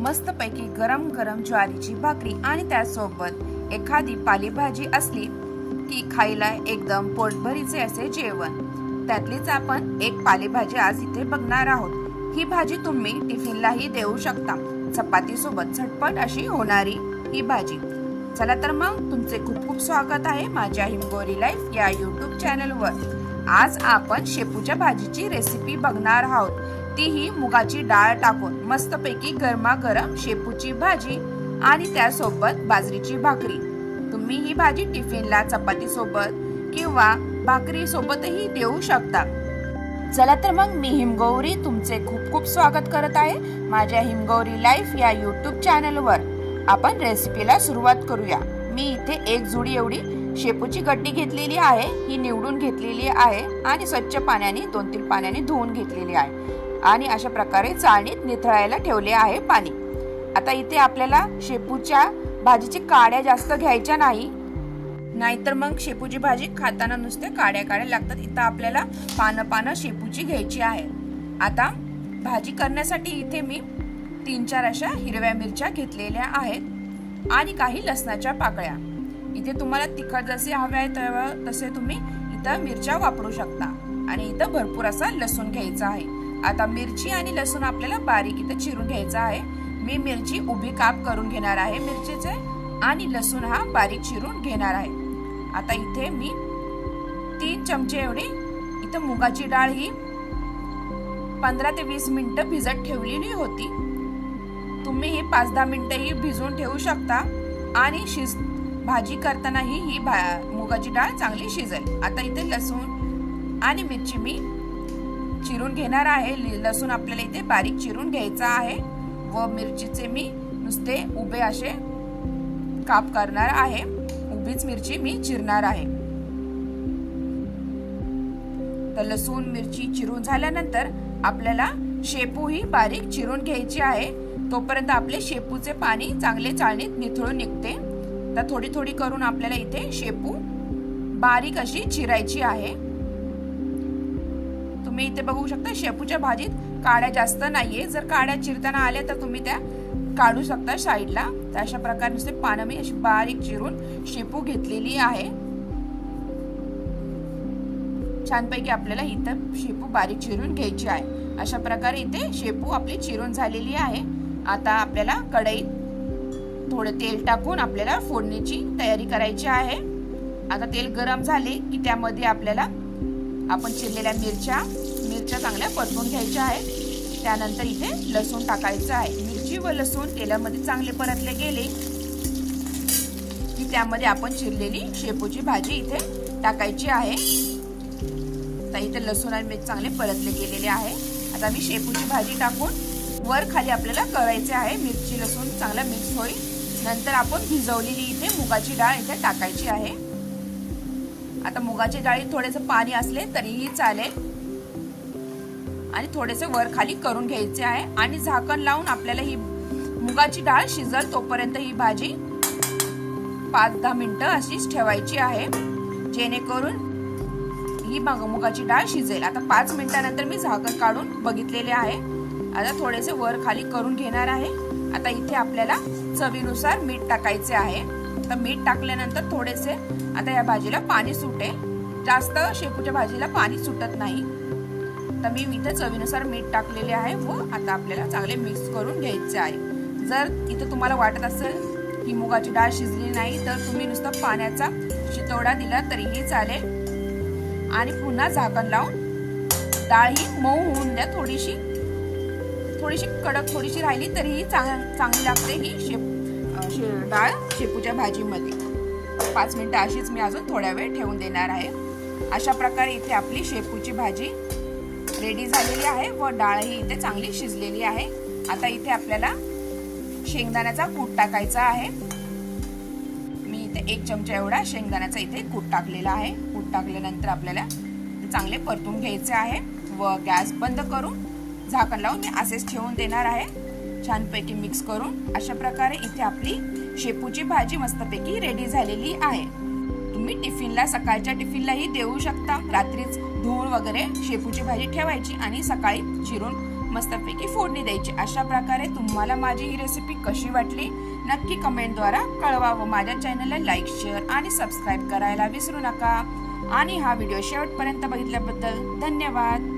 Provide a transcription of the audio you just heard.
मस्तपैकी गरम गरम ज्वारीची भाकरी आणि त्यासोबत एखादी पालेभाजी असली की खायला एकदम पोटभरीचे असे जेवण। त्यातलीच आपण एक पालेभाजी आज इथे बघणार आहोत। ही भाजी तुम्ही टिफिनलाही देऊ शकता। चपाती सोबत झटपट अशी होणारी ही भाजी। चला तर मग तुमचे खूप खूप स्वागत आहे माझ्या हिमगोरी लाईफ या YouTube चॅनलवर। आज आपण शेपूच्या भाजीची रेसिपी बघणार आहोत। तीही मुगाची डाळ टाकून मस्तपैकी गरमागरम शेपूची भाजी आणि त्यासोबत बाजरीची भाकरी। तुम्ही ही भाजी टिफिनला चपाती सोबत किंवा भाकरी सोबतही देऊ शकता। चला तर मग मी हिमगौरी तुमचे खूप खूप स्वागत करत आहे माझ्या हिमगौरी लाईफ या YouTube चॅनलवर। आपण रेसिपीला सुरुवात करूया। मी इथे एक जुडी एवढी शेपूची गड्डी घेतलेली आहे। ही निवडून घेतलेली आहे आणि स्वच्छ पाण्याने 2-3 पाण्याने धुवून घेतलेली आहे आणि अशा प्रकारे चाळणीत निथळायला ठेवले आहे पाणी। आता इथे आपल्याला शेपूच्या भाजीची काड्या जास्त घ्यायच्या नाहीतर मग शेपूची भाजी खाताना नुसते काड्या लागतात। इथं आपल्याला पानं शेपूची घ्यायची आहे। आता भाजी करण्यासाठी इथे मी 3-4 अशा हिरव्या मिरच्या घेतलेल्या आहेत आणि काही लसणाच्या पाकळ्या। इथे तुम्हाला तिखट जसे हवे आहे तसे तुम्ही इथं मिरच्या वापरू शकता आणि इथं भरपूर असा लसूण घ्यायचा आहे। आता मिरची आणि लसूण आपल्याला बारीक इथं चिरून घ्यायचा आहे। मी मिरची उभी काप करून घेणार आहे मिरचीचे आणि लसूण हा बारीक चिरून घेणार आहे। आता इथे मी 3 चमचे एवढी इथं मुगाची डाळ ही 15 ते 20 मिनिटं भिजत ठेवलेली होती। तुम्ही ही 5-10 मिनिटं ही भिजवून ठेवू शकता आणि भाजी करताना ही मुगाची डाळ चांगली शिजेल। आता इथे लसूण आणि मिरची मी चिरून घेणार आहे। लसूण आपल्याला इथे बारीक चिरून घ्यायचा आहे व मिरचीचे मी नुसते उभे असे काप करणार आहे। उभीच मिरची मी चिरणार आहे। तर लसूण मिरची चिरून झाल्यानंतर आपल्याला शेपू ही बारीक चिरून घ्यायची आहे। तोपर्यंत आपले शेपूचे पाणी चांगले चाळणीत निथळून निघते। तर थोडी करून आपल्याला इथे शेपू बारीक अशी चिरायची आहे। तुम्ही इथे बघू शकता शेपूच्या भाजीत काड्या जास्त नाहीये। जर काड्या चिरताना आल्या तर तुम्ही त्या काढू शकता साईडला। तर अशा प्रकारे नुसते पानं मी अशी बारीक चिरून शेपू घेतलेली आहे। छानपैकी आपल्याला इथं शेपू बारीक चिरून घ्यायची आहे। अशा प्रकारे इथे शेपू आपली चिरून झालेली आहे। आता आपल्याला कढईत थोडं तेल टाकून आपल्याला फोडणीची तयारी करायची आहे। आता तेल गरम झाले की त्यामध्ये आपल्याला आपण चिरलेल्या मिरच्या चांगल्या परतून घ्यायच्या आहेत। त्यानंतर इथे लसूण टाकायचं आहे। मिरची व लसूण तेलामध्ये चांगले परतले गेले की त्यामध्ये आपण चिरलेली शेपूची भाजी इथे टाकायची आहे। तर इथे लसूण आणि मिरची चांगले परतले गेलेले आहे। आता मी शेपूची भाजी टाकून वर खाली आपल्याला करायचे आहे। मिरची लसूण चांगला मिक्स होईल। नंतर आपण भिजवलेली इथे मुगाची डाळ इथे टाकायची आहे। आता मुगाची डाळीत थोडेसे पाणी असले तरीही चालेल आणि थोडेसे वर खाली करून घ्यायचे आहे आणि झाकण लावून आपल्याला ही मुगाची डाळ शिजल तोपर्यंत ही भाजी 5-10 मिनिटं अशीच ठेवायची आहे जेणेकरून ही मुगाची डाळ शिजेल। आता 5 मिनिटानंतर मी झाकण काढून बघितलेले आहे। आता थोडेसे वर खाली करून घेणार आहे। आता इथे आपल्याला चवीनुसार मीठ टाकायचे आहे। तर मीठ टाकल्यानंतर थोडेसे आता या भाजीला पाणी सुटेल। जास्त शेपूच्या भाजीला पाणी सुटत नाही। तर मी इथे चवीनुसार मीठ टाकलेले आहे व आता आपल्याला चांगले मिक्स करून घ्यायचे आहे। जर इथे तुम्हाला वाटत असेल की मुगाची डाळ शिजली नाही तर तुम्ही नुसतं पाण्याचा शितोडा दिला तरीही चालेल आणि पुन्हा झाकण लावून डाळ ही मऊ होऊन द्या। थोडीशी कडक थोडीशी राहिली तरीही चांगली लागते ही डाळ शेपूच्या भाजीमध्ये। 5 मिनिटं अशीच मी अजून थोड्या वेळ ठेवून देणार आहे। अशा प्रकारे इथे आपली शेपूची भाजी रेडी झालेली आहे व डाळही इथे चांगली शिजलेली आहे। आता इथे आपल्याला शेंगदाण्याचा कूट टाकायचा आहे। मी इथे 1 चमचा एवढा शेंगदाण्याचा इथे कूट टाकलेला आहे। कूट टाकल्यानंतर आपल्याला चांगले परतून घ्यायचे आहे व गॅस बंद करून झाकण लावून मी असेच ठेवून देणार आहे। छानपैकी मिक्स करून अशा प्रकारे इथे आपली शेपूची भाजी मस्तपैकी रेडी झालेली आहे। तुम्ही टिफिनला सकाळच्या टिफिनलाही देऊ शकता। रात्रीच धुवून वगैरे शेपूची भाजी ठेवायची आणि सकाळी चिरून मस्तपैकी फोडणी द्यायची। अशा प्रकारे तुम्हाला माझी ही रेसिपी कशी वाटली नक्की कमेंटद्वारा कळवा व माझ्या चॅनलला लाईक, शेअर आणि सबस्क्राईब करायला विसरू नका। आणि हा व्हिडिओ शेवटपर्यंत बघितल्याबद्दल धन्यवाद।